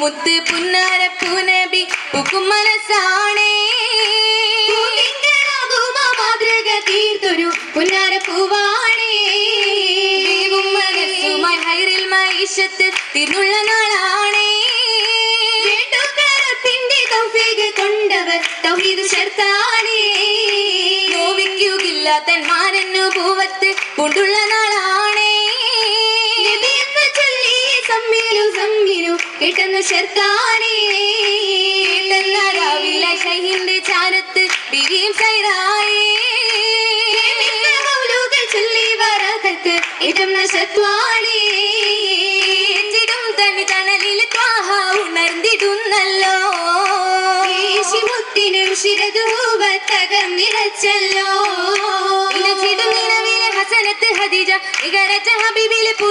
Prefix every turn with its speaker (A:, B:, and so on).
A: മുത്ത് പുന്നാര പൂനബി പൂക്കും മനസ്സാണേ മാതൃക തീർത്തൊരു പുന്നാര പൂവാണേ മനസ്സുമായി ഹൈറിൽ മൈശത്ത് തീർന്നുള്ള നാളാണേ കൊണ്ടവർ തൗഹീദ് ശർത്താനേ നോവിക്കുകില്ല തന്മാരന്നു പൂവത്ത് കൊണ്ടുള്ള നാളാണേ കേട്ടെന്ന് ശർത്താനേ രാവിലെ ഷൈഹിന്റെ ചാരത്ത് ബിരിയും സൈറായേ ചൊല്ലി വറകത്ത് ഇടുന്ന ശത്വാണേ തനി തണലിൽ ത്വാഹ ഉണർന്നിടുന്നല്ലോ മുത്തിനും ശിരദൂപത്തകം നിറച്ചല്ലോ ഹസനത്ത് ഹദീജ ഇകരച്ച ഹബീബിലെ